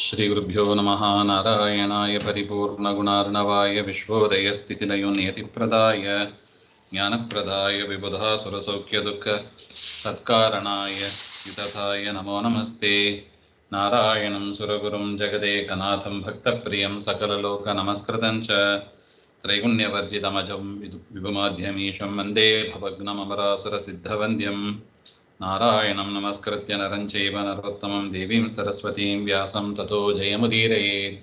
ಶ್ರೀ ಗುರುಭ್ಯೋ ನಮಃ. ನಾರಾಯಣಾಯ ಪರಿಪೂರ್ಣಗುಣಾರ್ಣವಾಯ ವಿಶ್ವೋದಯಸ್ಥಿತಿಲಯೋ ನಿಯತಿಪ್ರದಾಯ ಜ್ಞಾನಪ್ರದಾಯ ವಿಬುಧಾಸುರಸೌಖ್ಯದುಃಖ ಸತ್ಕಾರಣಾಯ ವಿತಥಾಯ ನಮೋ ನಮಸ್ತೆ. ನಾರಾಯಣಂ ಸುರಗುರುಂ ಜಗದೇಕನಾಥಂ ಭಕ್ತಪ್ರಿಯಂ ಸಕಲಲೋಕನಮಸ್ಕೃತಂ ಚ ತ್ರೈಗುಣ್ಯವರ್ಜಿತಮಜಂ ವಿಭುಮಾಧ್ಯಮೀಶಂ ವಂದೇ ಭವಗ್ನಮರಾಸುರಸಿದ್ಧವಂದ್ಯಂ. ನಾರಾಯಣಂ ನಮಸ್ಕೃತ್ಯ ನರಂ ಚೈವ ನರೋತ್ತಮಂ ದೇವೀಂ ಸರಸ್ವತೀಂ ವ್ಯಾಸಂ ತತೋ ಜಯಮುದೀರಯೇತ್.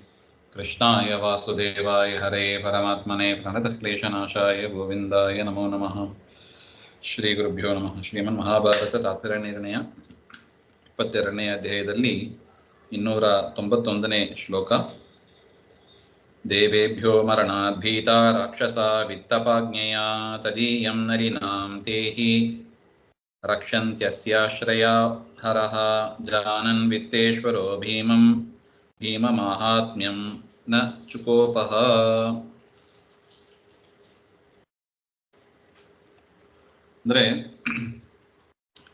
ಕೃಷ್ಣಾಯ ವಾಸುದೇವಾಯ ಹರೇ ಪರಮಾತ್ಮನೇ ಪ್ರಣತಕ್ಲೇಶನಾಶಾಯ ಗೋವಿಂದಾಯ ನಮೋ ನಮಃ. ಶ್ರೀ ಗುರುಭ್ಯೋ ನಮಃ. ಶ್ರೀಮನ್ ಮಹಾಭಾರತ ತಾತ್ಪರ್ಯ ನಿರ್ಣಯ 22ನೇ ಅಧ್ಯಾಯದಲ್ಲಿ 291ನೇ ಶ್ಲೋಕ. ದೇವೇಭ್ಯೋ ಮರಣಾತ್ ಭೀತಾ ರಾಕ್ಷಸಾ ವಿತ್ತಪಾಜ್ಞೆಯ ತದೀಯಂ ನರಿನಾಂ ತೇಹಿ ರಕ್ಷಂತ್ಯಸ್ಯಾಶ್ರಯಾ ಹರಃ ಜಾನನ್ ವಿತ್ತೇಶ್ವರೋ ಭೀಮಮಾಹಾತ್ಮ್ಯಂ ನ ಚುಕೋಪಃ. ಅಂದರೆ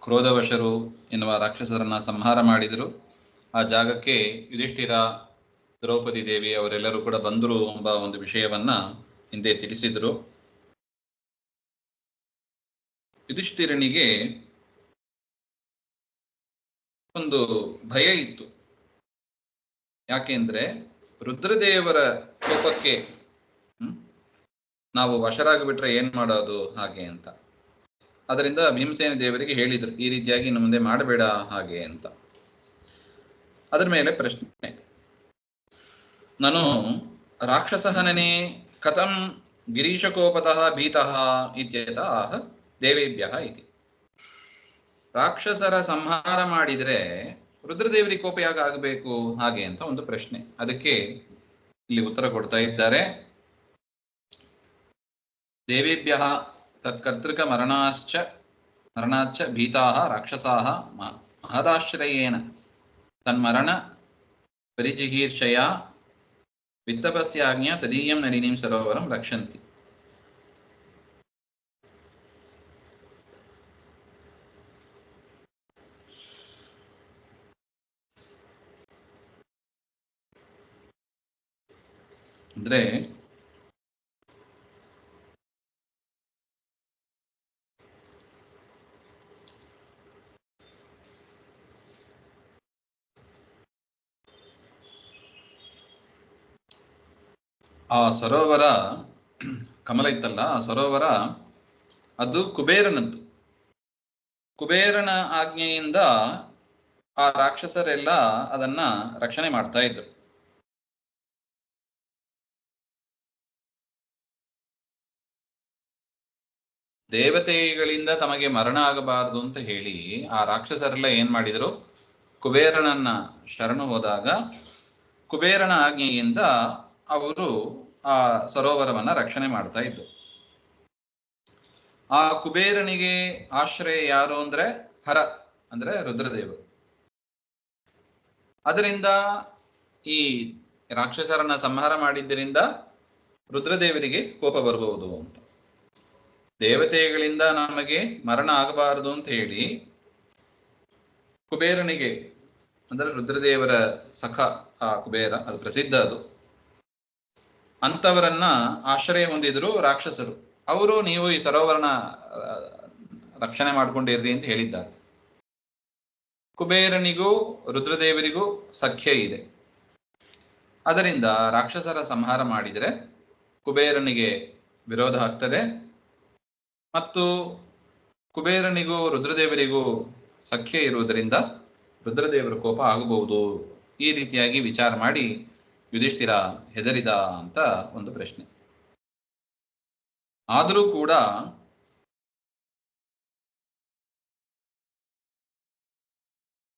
ಕ್ರೋಧವಶರು ಎನ್ನುವ ರಾಕ್ಷಸರನ್ನ ಸಂಹಾರ ಮಾಡಿದರು. ಆ ಜಾಗಕ್ಕೆ ಯುಧಿಷ್ಠಿರ, ದ್ರೌಪದಿ ದೇವಿ ಅವರೆಲ್ಲರೂ ಕೂಡ ಬಂದರು ಎಂಬ ಒಂದು ವಿಷಯವನ್ನ ಹಿಂದೆ ತಿಳಿಸಿದರು. ಯುಧಿಷ್ಠಿರನಿಗೆ ಒಂದು ಭಯ ಇತ್ತು. ಯಾಕೆಂದ್ರೆ ರುದ್ರದೇವರ ಕೋಪಕ್ಕೆ ನಾವು ವಶರಾಗಿಬಿಟ್ರೆ ಏನ್ ಮಾಡೋದು ಹಾಗೆ ಅಂತ. ಅದರಿಂದ ಭೀಮಸೇನ ದೇವರಿಗೆ ಹೇಳಿದ್ರು, ಈ ರೀತಿಯಾಗಿ ಇನ್ನು ಮುಂದೆ ಮಾಡಬೇಡ ಹಾಗೆ ಅಂತ. ಅದರ ಮೇಲೆ ಪ್ರಶ್ನೆ, ನಾನು ರಾಕ್ಷಸಹನನೆ ಕಥಂ ಗಿರೀಶಕೋಪತಃ ಭೀತಃ ಇತ್ಯತಃ ದೇವೇಭ್ಯಃ ಇತಿ. ರಾಕ್ಷಸರ ಸಂಹಾರ ಮಾಡಿದ್ರೆ ರುದ್ರದೇವರಿಗೆ ಕೋಪ ಯಾಕೆ ಆಗಬೇಕು ಹಾಗೆ ಅಂತ ಒಂದು ಪ್ರಶ್ನೆ. ಅದಕ್ಕೆ ಇಲ್ಲಿ ಉತ್ತರ ಕೊಡ್ತಾ ಇದ್ದಾರೆ. ದೇವೇಭ್ಯಃ ತತ್ಕರ್ತೃಕ ಮರಣಾಚ್ಚ ಭೀತಾಃ ರಾಕ್ಷಸಾಃ ಮಹದಾಶ್ರಯೇನ ತನ್ಮರಣ ಪರಿಜಿಗೀರ್ಷಯ ವಿತ್ತಪಸ್ಯಾಜ್ಞಾ ತದೀಯಂ ನಳಿನೀಂ ಸರೋವರಂ ರಕ್ಷಂತಿ. ಅಂದ್ರೆ ಆ ಸರೋವರ ಕಮಲ ಇತ್ತಲ್ಲ, ಆ ಸರೋವರ ಅದು ಕುಬೇರನದ್ದು. ಕುಬೇರನ ಆಜ್ಞೆಯಿಂದ ಆ ರಾಕ್ಷಸರೆಲ್ಲ ಅದನ್ನ ರಕ್ಷಣೆ ಮಾಡ್ತಾ ಇದ್ರು. ದೇವತೆಗಳಿಂದ ತಮಗೆ ಮರಣ ಆಗಬಾರದು ಅಂತ ಹೇಳಿ ಆ ರಾಕ್ಷಸರೆಲ್ಲ ಏನ್ ಮಾಡಿದ್ರು, ಕುಬೇರನನ್ನ ಶರಣು ಹೋದಾಗ ಕುಬೇರನ ಆಜ್ಞೆಯಿಂದ ಅವರು ಆ ಸರೋವರವನ್ನ ರಕ್ಷಣೆ ಮಾಡ್ತಾ ಇದ್ರು. ಆ ಕುಬೇರನಿಗೆ ಆಶ್ರಯ ಯಾರು ಅಂದ್ರೆ ಹರ, ಅಂದ್ರೆ ರುದ್ರದೇವರು. ಅದರಿಂದ ಈ ರಾಕ್ಷಸರನ್ನ ಸಂಹಾರ ಮಾಡಿದ್ದರಿಂದ ರುದ್ರದೇವರಿಗೆ ಕೋಪ ಬರಬಹುದು ಅಂತ. ದೇವತೆಗಳಿಂದ ನಮಗೆ ಮರಣ ಆಗಬಾರದು ಅಂತ ಹೇಳಿ ಕುಬೇರನಿಗೆ, ಅಂದ್ರೆ ರುದ್ರದೇವರ ಸಖ ಆ ಕುಬೇರ, ಅದು ಪ್ರಸಿದ್ಧ, ಅದು ಅಂತವರನ್ನ ಆಶ್ರಯ ಹೊಂದಿದ್ರು ರಾಕ್ಷಸರು. ಅವರು ನೀವು ಈ ಸರೋವರನ ರಕ್ಷಣೆ ಮಾಡ್ಕೊಂಡಿರ್ರಿ ಅಂತ ಹೇಳಿದ್ದಾರೆ. ಕುಬೇರನಿಗೂ ರುದ್ರದೇವರಿಗೂ ಸಖ್ಯ ಇದೆ. ಅದರಿಂದ ರಾಕ್ಷಸರ ಸಂಹಾರ ಮಾಡಿದರೆ ಕುಬೇರನಿಗೆ ವಿರೋಧ ಆಗ್ತದೆ ಮತ್ತು ಕುಬೇರನಿಗೂ ರುದ್ರದೇವರಿಗೂ ಸಖ್ಯ ಇರುವುದರಿಂದ ರುದ್ರದೇವರ ಕೋಪ ಆಗಬಹುದು. ಈ ರೀತಿಯಾಗಿ ವಿಚಾರ ಮಾಡಿ ಯುಧಿಷ್ಠಿರ ಹೆದರಿದ ಅಂತ ಒಂದು ಪ್ರಶ್ನೆ. ಆದರೂ ಕೂಡ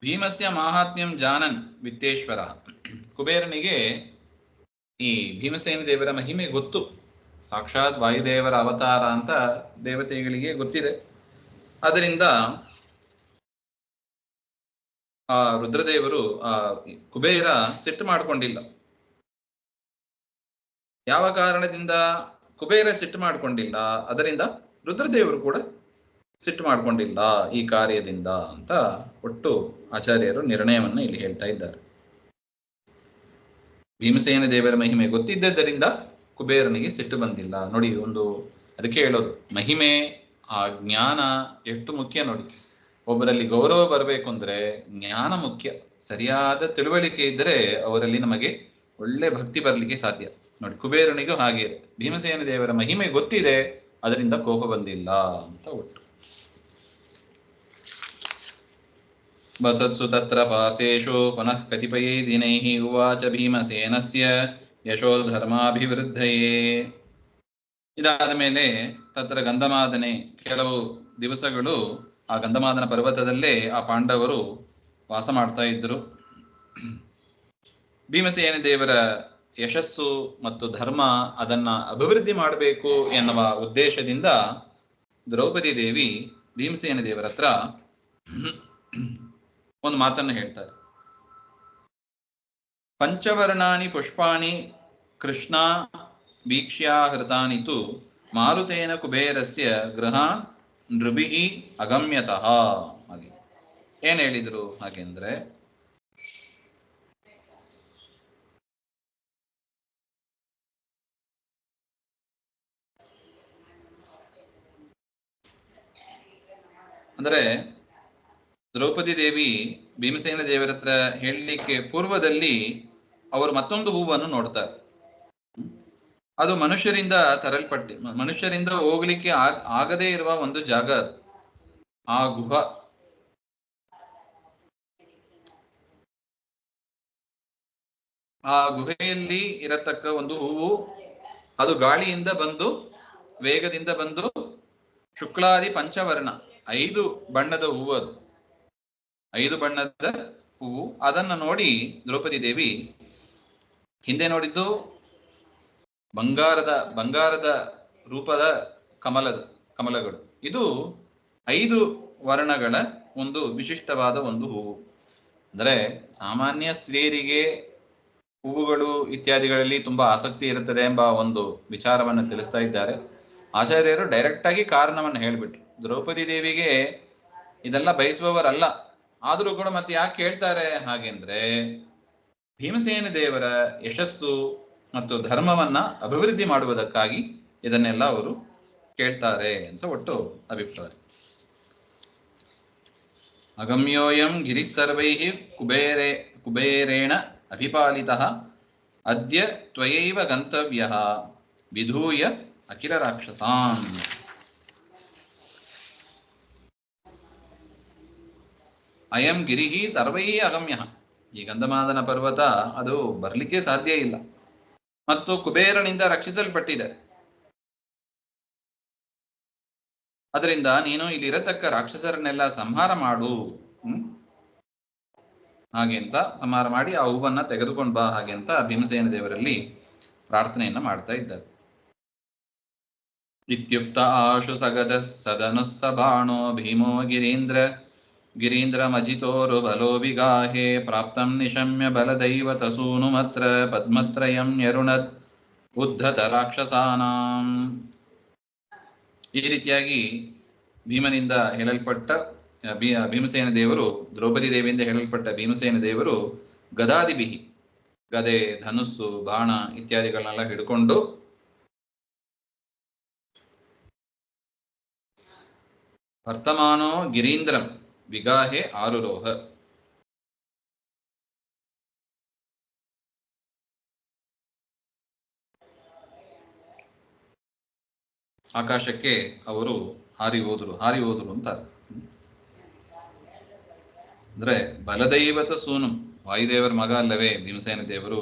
ಭೀಮಸ್ಯ ಮಾಹಾತ್ಮ್ಯಂ ಜಾನನ್ ವಿತ್ತೇಶ್ವರ, ಕುಬೇರನಿಗೆ ಈ ಭೀಮಸೇನ ದೇವರ ಮಹಿಮೆ ಗೊತ್ತು. ಸಾಕ್ಷಾತ್ ವಾಯುದೇವರ ಅವತಾರ ಅಂತ ದೇವತೆಗಳಿಗೆ ಗೊತ್ತಿದೆ. ಅದರಿಂದ ಆ ರುದ್ರದೇವರು, ಆ ಕುಬೇರ ಸಿಟ್ಟು ಮಾಡಿಕೊಂಡಿಲ್ಲ. ಯಾವ ಕಾರಣದಿಂದ ಕುಬೇರ ಸಿಟ್ಟು ಮಾಡಿಕೊಂಡಿಲ್ಲ, ಅದರಿಂದ ರುದ್ರದೇವರು ಕೂಡ ಸಿಟ್ಟು ಮಾಡಿಕೊಂಡಿಲ್ಲ ಈ ಕಾರ್ಯದಿಂದ ಅಂತ ಒಟ್ಟು ಆಚಾರ್ಯರು ನಿರ್ಣಯವನ್ನು ಇಲ್ಲಿ ಹೇಳ್ತಾ ಇದ್ದಾರೆ. ಭೀಮಸೇನ ದೇವರ ಮಹಿಮೆ ಗೊತ್ತಿದ್ದರಿಂದ ಕುಬೇರನಿಗೆ ಸಿಟ್ಟು ಬಂದಿಲ್ಲ. ನೋಡಿ, ಅದಕ್ಕೆ ಹೇಳೋದು, ಮಹಿಮೆ ಆ ಜ್ಞಾನ ಎಷ್ಟು ಮುಖ್ಯ ನೋಡಿ. ಒಬ್ಬರಲ್ಲಿ ಗೌರವ ಬರಬೇಕು ಅಂದ್ರೆ ಜ್ಞಾನ ಮುಖ್ಯ. ಸರಿಯಾದ ತಿಳುವಳಿಕೆ ಇದ್ದರೆ ಅವರಲ್ಲಿ ನಮಗೆ ಒಳ್ಳೆ ಭಕ್ತಿ ಬರಲಿಕ್ಕೆ ಸಾಧ್ಯ. ನೋಡಿ, ಕುಬೇರನಿಗೂ ಹಾಗೆ ಇದೆ. ಭೀಮಸೇನ ದೇವರ ಮಹಿಮೆ ಗೊತ್ತಿದೆ, ಅದರಿಂದ ಕೋಪ ಬಂದಿಲ್ಲ ಅಂತ ಒಟ್ಟು. ಬಸತ್ಸು ತತ್ರ ಪಾರ್ಥೇಶು ಪುನಃ ಕತಿಪಯೈ ದಿನೈಃ ಉವಾಚ ಭೀಮಸೇನಸ್ಯ ಯಶೋ ಧರ್ಮಾಭಿವೃದ್ಧಯೇ. ಇದಾದ ಮೇಲೆ ತತ್ರ ಗಂಧಮಾದನೆ, ಕೆಲವು ದಿವಸಗಳು ಆ ಗಂಧಮಾದನ ಪರ್ವತದಲ್ಲೇ ಆ ಪಾಂಡವರು ವಾಸ ಮಾಡ್ತಾ ಇದ್ರು. ಭೀಮಸೇನ ದೇವರ ಯಶಸ್ಸು ಮತ್ತು ಧರ್ಮ ಅದನ್ನ ಅಭಿವೃದ್ಧಿ ಮಾಡಬೇಕು ಎನ್ನುವ ಉದ್ದೇಶದಿಂದ ದ್ರೌಪದಿ ದೇವಿ ಭೀಮಸೇನ ದೇವರ ಹತ್ರ ಒಂದು ಮಾತನ್ನು ಹೇಳ್ತಾರೆ. ಪಂಚವರ್ಣಾನಿ ಪುಷ್ಪಾಣಿ ಕೃಷ್ಣ ವೀಕ್ಷ್ಯಾಹೃತಾನಿತು ಮಾರುತೇನ ಕುಬೇರಸ್ಯ ಗೃಹಾನ್ ನೃಭಿಃ ಅಗಮ್ಯತಃ. ಹಾಗೆ ಏನ್ ಹೇಳಿದ್ರು ಹಾಗೆಂದ್ರೆ, ಅಂದ್ರೆ ದ್ರೌಪದಿ ದೇವಿ ಭೀಮಸೇನ ದೇವರ ಹತ್ರ ಹೇಳಲಿಕ್ಕೆ ಪೂರ್ವದಲ್ಲಿ ಅವರು ಮತ್ತೊಂದು ಹೂವನ್ನು ನೋಡ್ತಾರೆ. ಅದು ಮನುಷ್ಯರಿಂದ ಮನುಷ್ಯರಿಂದ ಹೋಗ್ಲಿಕ್ಕೆ ಆಗದೇ ಇರುವ ಒಂದು ಜಾಗ ಅದು, ಆ ಗುಹಾ. ಆ ಗುಹೆಯಲ್ಲಿ ಇರತಕ್ಕ ಒಂದು ಹೂವು, ಅದು ಗಾಳಿಯಿಂದ ಬಂದು ವೇಗದಿಂದ ಬಂದು ಶುಕ್ಲಾದಿ ಪಂಚವರ್ಣ 5 ಬಣ್ಣದ ಹೂವು, ಅದು 5 ಬಣ್ಣದ ಹೂವು. ಅದನ್ನ ನೋಡಿ ದ್ರೌಪದಿ ದೇವಿ ಹಿಂದೆ ನೋಡಿದ್ದು ಬಂಗಾರದ ರೂಪದ ಕಮಲಗಳು. ಇದು 5 ವರ್ಣಗಳ ಒಂದು ವಿಶಿಷ್ಟವಾದ ಒಂದು ಹೂವು. ಅಂದ್ರೆ ಸಾಮಾನ್ಯ ಸ್ತ್ರೀಯರಿಗೆ ಹೂವುಗಳು ಇತ್ಯಾದಿಗಳಲ್ಲಿ ತುಂಬಾ ಆಸಕ್ತಿ ಇರುತ್ತದೆ ಎಂಬ ಒಂದು ವಿಚಾರವನ್ನು ತಿಳಿಸ್ತಾ ಇದ್ದಾರೆ ಆಚಾರ್ಯರು. ಡೈರೆಕ್ಟ್ ಆಗಿ ಕಾರಣವನ್ನು ಹೇಳ್ಬಿಟ್ರು. ದ್ರೌಪದಿ ದೇವಿಗೆ ಇದೆಲ್ಲ ಬಯಸುವವರಲ್ಲ, ಆದರೂ ಕೂಡ ಮತ್ತೆ ಯಾಕೆ ಕೇಳ್ತಾರೆ ಹಾಗೆಂದ್ರೆ, ಭೀಮಸೇನ ದೇವರ ಯಶಸ್ಸು ಮತ್ತು ಧರ್ಮವನ್ನ ಅಭಿವೃದ್ಧಿ ಮಾಡುವುದಕ್ಕಾಗಿ ಇದನ್ನೆಲ್ಲ ಅವರು ಕೇಳ್ತಾರೆ ಅಂತ ಒಟ್ಟು ಅಭಿಪ್ರಾಯ. ಅಗಮ್ಯೋಯಂ ಗಿರಿಃ ಸರ್ವೈಃ ಕುಬೇರೇಣ ಅಭಿಪಾಲಿತಃ ಅದ್ಯ ತ್ವಯೈವ ಗಂತವ್ಯಃ ವಿಧೂಯ ಅಖಿಲ ರಾಕ್ಷಸಾನ್. ಅಯಂ ಗಿರಿಃ ಸರ್ವೈಃ ಅಗಮ್ಯಃ. ಈ ಗಂಧಮಾದನ ಪರ್ವತ ಅದು ಬರಲಿಕ್ಕೆ ಸಾಧ್ಯ ಇಲ್ಲ ಮತ್ತು ಕುಬೇರನಿಂದ ರಕ್ಷಿಸಲ್ಪಟ್ಟಿದೆ. ಅದರಿಂದ ನೀನು ಇಲ್ಲಿರತಕ್ಕ ರಾಕ್ಷಸರನ್ನೆಲ್ಲ ಸಂಹಾರ ಮಾಡು, ಹಾಗೆ ಅಂತ ಸಂಹಾರ ಮಾಡಿ ಆ ಹೂವನ್ನ ತೆಗೆದುಕೊಂಡು ಬಾ ಹಾಗೆ ಅಂತ ಭೀಮಸೇನ ದೇವರಲ್ಲಿ ಪ್ರಾರ್ಥನೆಯನ್ನ ಮಾಡ್ತಾ ಇದ್ದಾರೆ. ಇತ್ಯುಕ್ತ ಆಶು ಸಗದ ಸದನುಸ್ಸ ಬಾಣೋ ಭೀಮೋ ಗಿರೀಂದ್ರಮಜಿತೋರು ಬಲೋ ವಿಗಾಹೆ ಪ್ರಾಪ್ತಂ ನಿಶಮ್ಯ ಬಲದೈವತ ಸೂನುಮತ್ರ ಪದ್ಮತ್ರಯಂ ಯರುಣದ್ ಉದ್ಧತ ರಾಕ್ಷಸಾನಾಂ. ಈ ರೀತಿಯಾಗಿ ಭೀಮನಿಂದ ಹೇಳಲ್ಪಟ್ಟ ಭೀಮಸೇನ ದೇವರು, ದ್ರೌಪದಿ ದೇವಿಯಿಂದ ಹೇಳಲ್ಪಟ್ಟ ಭೀಮಸೇನ ದೇವರು ಗದಾದಿಬಿಹಿ, ಗದೆ, ಧನುಸ್ಸು, ಬಾಣ ಇತ್ಯಾದಿಗಳನ್ನೆಲ್ಲ ಹಿಡ್ಕೊಂಡು ವರ್ತಮಾನೋ ಗಿರೀಂದ್ರಂ ವಿಗಾಹೆ ಆರುರೋಹ. ಆಕಾಶಕ್ಕೆ ಅವರು ಹಾರಿ ಹೋದ್ರು ಅಂತ. ಅಂದ್ರೆ ಬಲದೈವತ ಸೂನು, ವಾಯುದೇವರ ಮಗ ಅಲ್ಲವೇ ಭೀಮಸೇನ ದೇವರು.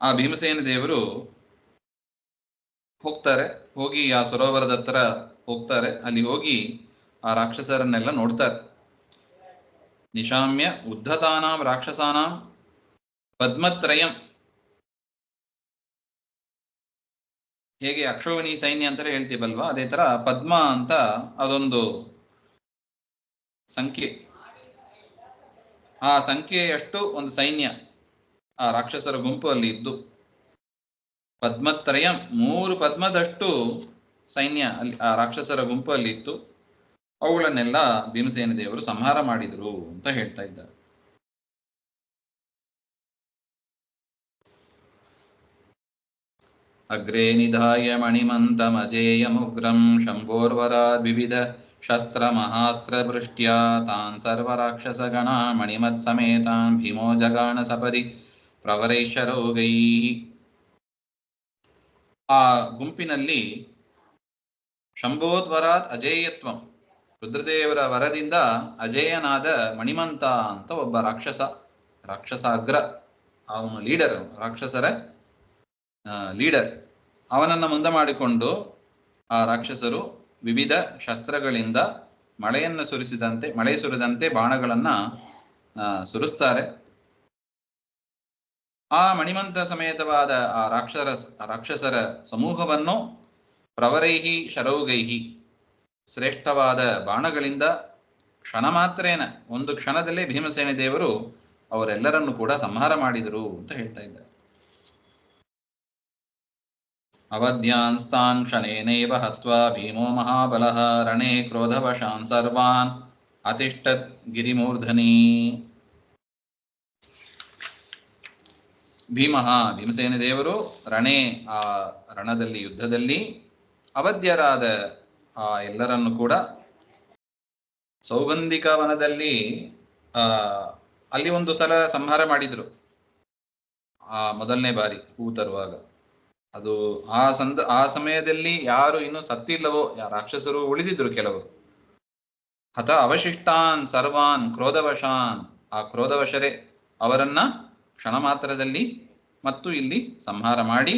ಆ ಭೀಮಸೇನ ದೇವರು ಹೋಗಿ ಆ ಸರೋವರದ ಹತ್ರ ಹೋಗ್ತಾರೆ. ಅಲ್ಲಿ ಹೋಗಿ ಆ ರಾಕ್ಷಸರನ್ನೆಲ್ಲ ನೋಡ್ತಾರೆ. ನಿಶಾಮ್ಯ ಉದ್ಧತಾನಾಂ ರಾಕ್ಷಸಾನಾಂ ಪದ್ಮತ್ರಯಂ. ಹೇಗೆ ಅಕ್ಷೋಹಿಣಿ ಸೈನ್ಯ ಅಂತಾನೆ ಹೇಳ್ತೀವಲ್ವಾ, ಅದೇ ತರ ಪದ್ಮ ಅಂತ ಅದೊಂದು ಸಂಖ್ಯೆ. ಆ ಸಂಖ್ಯೆಯಷ್ಟು ಒಂದು ಸೈನ್ಯ ಆ ರಾಕ್ಷಸರ ಗುಂಪು ಅಲ್ಲಿ ಇದ್ದು, ಪದ್ಮತ್ರಯಂ 3 ಪದ್ಮದಷ್ಟು ಸೈನ್ಯ ಅಲ್ಲಿ ಆ ರಾಕ್ಷಸರ ಗುಂಪು ಅಲ್ಲಿ ಇತ್ತು. ಅವುಗಳನ್ನೆಲ್ಲ ಭೀಮಸೇನ ದೇವರು ಸಂಹಾರ ಮಾಡಿದ್ರು ಅಂತ ಹೇಳ್ತಾ ಇದ್ದಾರೆ. ಅಗ್ರೇ ನಿಧಾಯ ಮಣಿಮಂತಮಜೇಯಮುಗ್ರಂ ಶಂಭೋರ್ವರಾದ್ ವಿವಿಧ ಶಸ್ತ್ರಮಹಾಸ್ತ್ರವೃಷ್ಟ್ಯಾ ತಾನ್ ಸರ್ವರಾಕ್ಷಸಗಣ ಮಣಿಮತ್ಸಮೇತಾನ್ ಭೀಮೋ ಜಗಾಣ ಸಪದಿ ಪ್ರವರೈಶ್ವರೌಗೈಃ. ಆ ಗುಂಪಿನಲ್ಲಿ ಶಂಭೋದ್ವರಾತ್ ಅಜೇಯತ್ವಂ, ರುದ್ರದೇವರ ವರದಿಂದ ಅಜೇಯನಾದ ಮಣಿಮಂತ ಅಂತ ಒಬ್ಬ ರಾಕ್ಷಸ ಅಗ್ರ, ಅವನು ಲೀಡರ್, ರಾಕ್ಷಸರ ಲೀಡರ್. ಅವನನ್ನು ಮುಂದೆ ಮಾಡಿಕೊಂಡು ಆ ರಾಕ್ಷಸರು ವಿವಿಧ ಶಸ್ತ್ರಗಳಿಂದ ಮಳೆ ಸುರಿದಂತೆ ಬಾಣಗಳನ್ನ ಸುರಿಸ್ತಾರೆ. ಆ ಮಣಿಮಂತ ಸಮೇತವಾದ ಆ ರಾಕ್ಷಸರ ಸಮೂಹವನ್ನು ಪ್ರವರೈಹಿ ಶರೌಗೈಹಿ, ಶ್ರೇಷ್ಠವಾದ ಬಾಣಗಳಿಂದ ಕ್ಷಣ ಮಾತ್ರೇನ, ಒಂದು ಕ್ಷಣದಲ್ಲೇ ಭೀಮಸೇನ ದೇವರು ಅವರೆಲ್ಲರನ್ನು ಕೂಡ ಸಂಹಾರ ಮಾಡಿದರು ಅಂತ ಹೇಳ್ತಾ ಇದ್ದಾರೆ. ಅವಧ್ಯಾನ್ಸ್ತಾನ್ ಕ್ಷಣೇನೈವ ಹತ್ವಾ ಭೀಮೋ ಮಹಾಬಲಃ ರಣೇ ಕ್ರೋಧವಶಾನ್ ಸರ್ವಾನ್ ಅತಿಷ್ಠತ್ ಗಿರಿಮೂರ್ಧನಿ. ಭೀಮಸೇನ ದೇವರು ರಣೇ, ಆ ರಣದಲ್ಲಿ, ಯುದ್ಧದಲ್ಲಿ ಅವಧ್ಯರಾದ ಆ ಎಲ್ಲರನ್ನು ಕೂಡ ಸೌಗಂಧಿಕ ವನದಲ್ಲಿ ಅಲ್ಲಿ ಒಂದು ಸಲ ಸಂಹಾರ ಮಾಡಿದ್ರು. ಆ ಮೊದಲನೇ ಬಾರಿ ಹೂ ತರುವಾಗ ಅದು ಆ ಸಮಯದಲ್ಲಿ ಯಾರು ಇನ್ನು ಸತ್ತಿಲ್ಲವೋ, ರಾಕ್ಷಸರು ಉಳಿದಿದ್ರು ಕೆಲವರು. ಹತ ಅವಶಿಷ್ಟಾನ್ ಸರ್ವಾನ್ ಕ್ರೋಧವಶಾನ್, ಆ ಕ್ರೋಧವಶರೇ ಅವರನ್ನ ಕ್ಷಣ ಮಾತ್ರದಲ್ಲಿ ಮತ್ತು ಇಲ್ಲಿ ಸಂಹಾರ ಮಾಡಿ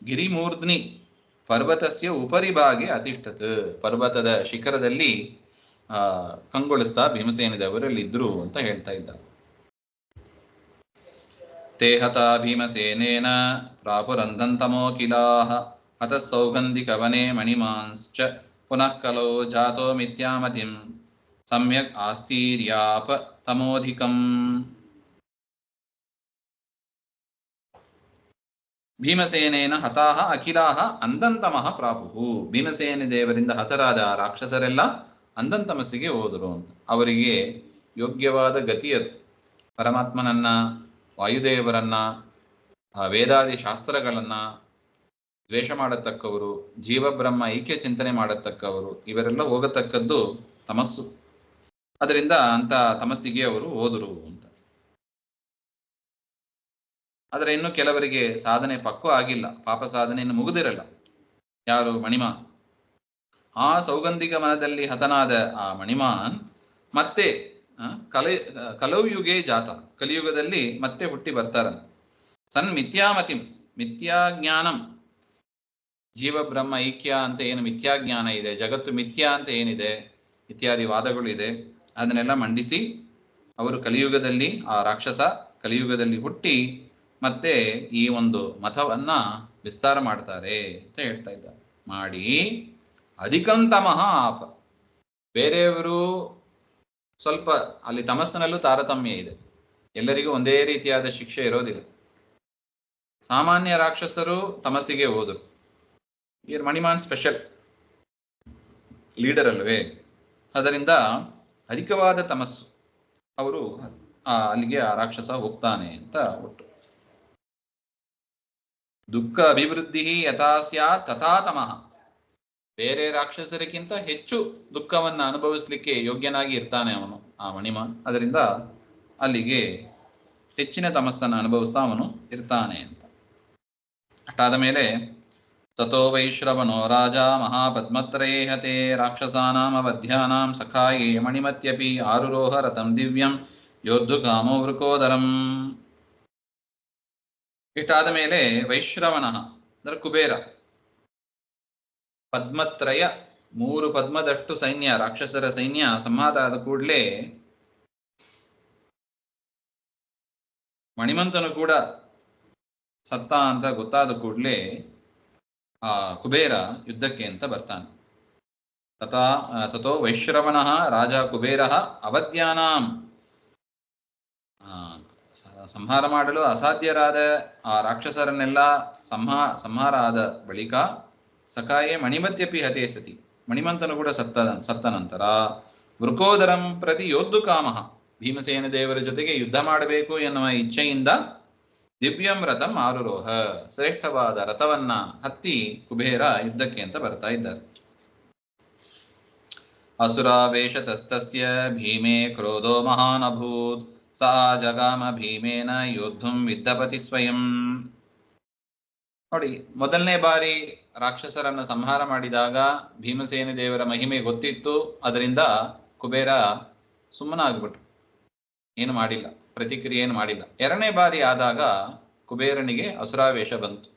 ಗಿರಿಮೂರ್ಧ್ನಿ ಪರ್ವತಸ್ಯ ಉಪರಿ ಭಾಗೆ ಅತಿಷ್ಠತ್, ಪರ್ವತದ ಶಿಖರದಲ್ಲಿ ಕಂಗೊಳಿಸ್ತಾ ಭೀಮಸೇನದವರಲ್ಲಿದ್ರು ಅಂತ ಹೇಳ್ತಾ ಇದ್ದಾರೆ. ತೇ ಹತಾ ಭೀಮಸೇನೇನ ಪ್ರಾಪುರಂಧಂತಮೋಕಿಲಾಃ ಹತಃ ಸೌಗಂಧಿಕವನೆ ಮಣಿಮಾಂಶ್ಚ ಪುನಃ ಕಲೋ ಜಾತೋ ಮಿಥ್ಯಾಮತಿಂ ಸಮ್ಯಕ್ ಆಸ್ತೀರ್ಯಾಪ ತಮೋಧಿಕಂ. ಭೀಮಸೇನೇನ ಹತಾಹ ಅಖಿಲಾಹ ಅಂಧಂತಮಃ ಪ್ರಾಪುಹು. ಭೀಮಸೇನ ದೇವರಿಂದ ಹತರಾದ ರಾಕ್ಷಸರೆಲ್ಲ ಅಂಧಂತಮಸ್ಸಿಗೆ ಹೋದರು ಅಂತ. ಅವರಿಗೆ ಯೋಗ್ಯವಾದ ಗತಿಯದು. ಪರಮಾತ್ಮನನ್ನ, ವಾಯುದೇವರನ್ನ, ವೇದಾದಿ ಶಾಸ್ತ್ರಗಳನ್ನ ದ್ವೇಷ ಮಾಡತಕ್ಕವರು, ಜೀವಬ್ರಹ್ಮ ಐಕ್ಯ ಚಿಂತನೆ ಮಾಡತಕ್ಕವರು, ಇವರೆಲ್ಲ ಹೋಗತಕ್ಕದ್ದು ತಮಸ್ಸು. ಅದರಿಂದ ಅಂತ ತಮಸ್ಸಿಗೆ ಅವರು ಹೋದರು ಅಂತ. ಆದರೆ ಇನ್ನು ಕೆಲವರಿಗೆ ಸಾಧನೆ ಪಕ್ವ ಆಗಿಲ್ಲ, ಪಾಪ ಸಾಧನೆ ಇನ್ನು ಮುಗಿದಿರಲ್ಲ. ಯಾರು? ಮಣಿಮಾನ್. ಆ ಸೌಗಂಧಿಕ ವನದಲ್ಲಿ ಹತನಾದ ಆ ಮಣಿಮಾನ್ ಮತ್ತೆ ಕಲೌಯುಗೆ ಜಾತ, ಕಲಿಯುಗದಲ್ಲಿ ಮತ್ತೆ ಹುಟ್ಟಿ ಬರ್ತಾರಂತೆ. ಸನ್ ಮಿಥ್ಯಾಮತಿಂ, ಮಿಥ್ಯಾಜ್ಞಾನಂ, ಜೀವ ಬ್ರಹ್ಮ ಐಕ್ಯ ಅಂತ ಏನು ಮಿಥ್ಯಾಜ್ಞಾನ ಇದೆ, ಜಗತ್ತು ಮಿಥ್ಯಾ ಅಂತ ಏನಿದೆ, ಇತ್ಯಾದಿ ವಾದಗಳು ಇದೆ, ಅದನ್ನೆಲ್ಲ ಮಂಡಿಸಿ ಅವರು ಕಲಿಯುಗದಲ್ಲಿ, ಆ ರಾಕ್ಷಸ ಕಲಿಯುಗದಲ್ಲಿ ಹುಟ್ಟಿ ಮತ್ತೆ ಈ ಒಂದು ಮತವನ್ನ ವಿಸ್ತಾರ ಮಾಡ್ತಾರೆ ಅಂತ ಹೇಳ್ತಾ ಇದ್ದಾರೆ. ಮಾಡಿ ಅಧಿಕಂತಮಃ ಆಪ, ಬೇರೆಯವರು ಸ್ವಲ್ಪ ಅಲ್ಲಿ ತಮಸ್ಸಿನಲ್ಲೂ ತಾರತಮ್ಯ ಇದೆ, ಎಲ್ಲರಿಗೂ ಒಂದೇ ರೀತಿಯಾದ ಶಿಕ್ಷೆ ಇರೋದಿಲ್ಲ. ಸಾಮಾನ್ಯ ರಾಕ್ಷಸರು ತಮಸ್ಸಿಗೆ ಹೋದರು, ಈ ಮಣಿಮಾನ್ ಸ್ಪೆಷಲ್ ಲೀಡರ್ ಅಲ್ವೇ, ಅದರಿಂದ ಅಧಿಕವಾದ ತಮಸ್ಸು, ಅವರು ಅಲ್ಲಿಗೆ ಆ ರಾಕ್ಷಸ ಹೋಗ್ತಾನೆ ಅಂತ ಒಟ್ಟು. ದುಃಖ ಅಭಿವೃದ್ಧಿ ಯಥಾ ಸ್ಯಾತ್ ತಥಾ ತಮಃ, ಬೇರೆ ರಾಕ್ಷಸರಿಗಿಂತ ಹೆಚ್ಚು ದುಃಖವನ್ನು ಅನುಭವಿಸ್ಲಿಕ್ಕೆ ಯೋಗ್ಯನಾಗಿ ಇರ್ತಾನೆ ಅವನು, ಆ ಮಣಿಮಾನ್. ಅದರಿಂದ ಅಲ್ಲಿಗೆ ಹೆಚ್ಚಿನ ತಮಸ್ಸನ್ನು ಅನುಭವಿಸ್ತಾ ಅವನು ಇರ್ತಾನೆ ಅಂತ. ಅಷ್ಟಾದ ಮೇಲೆ ತಥೋ ವೈಶ್ರವಣೋ ರಾಜ ಮಹಾಪದ್ಮತ್ರಯೇ ಹತೆ ರಾಕ್ಷಸಾನಾಂ ಅವಧ್ಯಾನಾಂ ಸಖಾಯೇ ಮಣಿಮತ್ಯಪಿ ಆರುರೋಹ ರಥಂ ದಿವ್ಯಂ ಯೋದ್ಧುಕಾಮೋ ವೃಕೋದರಂ. ಇಷ್ಟಾದ ಮೇಲೆ ವೈಶ್ರವಣ ಅಂದ್ರೆ ಕುಬೇರ, ಪದ್ಮತ್ರಯ, 3 ಪದ್ಮದಷ್ಟು ಸೈನ್ಯ, ರಾಕ್ಷಸರ ಸೈನ್ಯ ಸಂಹಾರ ಆದ ಕೂಡಲೇ ಮಣಿಮಂತನು ಕೂಡ ಸತ್ತ ಅಂತ ಗೊತ್ತಾದ ಕೂಡಲೇ ಆ ಕುಬೇರ ಯುದ್ಧಕ್ಕೆ ಅಂತ ಬರ್ತಾನೆ. ತಥೋ ವೈಶ್ರವಣ ರಾಜ ಕುಬೇರ ಅವಧ್ಯಾನಾಂ, ಸಂಹಾರ ಮಾಡಲು ಅಸಾಧ್ಯರಾದ ಆ ರಾಕ್ಷಸರನ್ನೆಲ್ಲ ಸಂಹಾರ ಆದ ಬಳಿಕ ಸಖಾಯೇ ಮಣಿಮತ್ಯಪಿ ಹತೇ ಸತಿ, ಮಣಿಮಂತನು ಕೂಡ ಸತ್ತ ನಂತರ ವೃಕೋದರಂ ಪ್ರತಿ ಯೋದ್ಧು ಕಾಮಃ, ಭೀಮಸೇನ ದೇವರ ಜೊತೆಗೆ ಯುದ್ಧ ಮಾಡಬೇಕು ಎನ್ನುವ ಇಚ್ಛೆಯಿಂದ ದಿವ್ಯಂ ರಥಂ ಆರುರೋಹ, ಶ್ರೇಷ್ಠವಾದ ರಥವನ್ನ ಹತ್ತಿ ಕುಬೇರ ಯುದ್ಧಕ್ಕೆ ಅಂತ ಬರ್ತಾ ಇದ್ದಾರೆ. ಅಸುರಾವೇಶತಸ್ತಸ್ಯ ಭೀಮೇ ಕ್ರೋಧೋ ಮಹಾನ್ ಅಭೂತ್, ಸಾ ಜಗಾಮ ಭೀಮೇನ ಯೋದ್ಧುಂ ವಿದ್ಧಪತಿ ಸ್ವಯಂ. ನೋಡಿ, ಮೊದಲನೇ ಬಾರಿ ರಾಕ್ಷಸರನ್ನು ಸಂಹಾರ ಮಾಡಿದಾಗ ಭೀಮಸೇನ ದೇವರ ಮಹಿಮೆ ಗೊತ್ತಿತ್ತು. ಅದರಿಂದ ಕುಬೇರ ಸುಮ್ಮನಾಗ್ಬಿಟ್ರು, ಏನು ಮಾಡಿಲ್ಲ, ಪ್ರತಿಕ್ರಿಯೆ ಏನು ಮಾಡಿಲ್ಲ. ಎರಡನೇ ಬಾರಿ ಆದಾಗ ಕುಬೇರನಿಗೆ ಅಸುರಾವೇಶ ಬಂತು.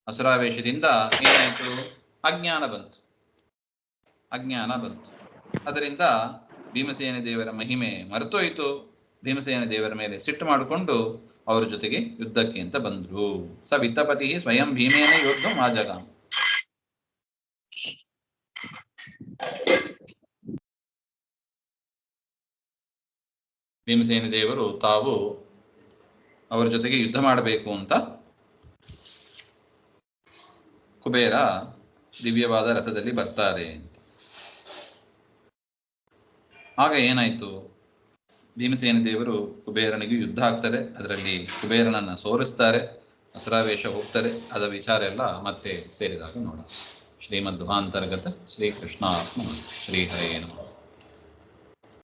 ಅಸುರಾವೇಶದಿಂದ ಏನಾಯಿತು? ಅಜ್ಞಾನ ಬಂತು. ಅದರಿಂದ ಭೀಮಸೇನ ದೇವರ ಮಹಿಮೆ ಮರೆತೋಯ್ತು. ಭೀಮಸೇನ ದೇವರ ಮೇಲೆ ಸಿಟ್ಟು ಮಾಡಿಕೊಂಡು ಅವರ ಜೊತೆಗೆ ಯುದ್ಧಕ್ಕೆ ಅಂತ ಬಂದ್ರು. ಸ ವಿತ್ತಪತಿ ಸ್ವಯಂ ಭೀಮೇನ ಯೋದ್ಧಂ ಆಜಗಾಮ. ಭೀಮಸೇನ ದೇವರು ತಾವು ಅವರ ಜೊತೆಗೆ ಯುದ್ಧ ಮಾಡಬೇಕು ಅಂತ ಕುಬೇರ ದಿವ್ಯವಾದ ರಥದಲ್ಲಿ ಬರ್ತಾರೆ ಅಂತ. ಆಗ ಏನಾಯ್ತು? ಭೀಮಸೇನ ದೇವರು ಕುಬೇರನಿಗೆ ಯುದ್ಧ ಆಗ್ತಾರೆ. ಅದರಲ್ಲಿ ಕುಬೇರನನ್ನ ಸೋಲಿಸ್ತಾರೆ, ಅಸುರಾವೇಶ ಹೋಗ್ತಾರೆ. ಅದರ ವಿಚಾರ ಎಲ್ಲ ಮತ್ತೆ ಸೇರಿದಾಗ ನೋಡೋಣ. ಶ್ರೀಮದ್ ದುಹಾಂತರ್ಗತ ಶ್ರೀಕೃಷ್ಣಾರ್ಪಣಮಸ್ತು. ಶ್ರೀ ಹರೇ ನಮಃ.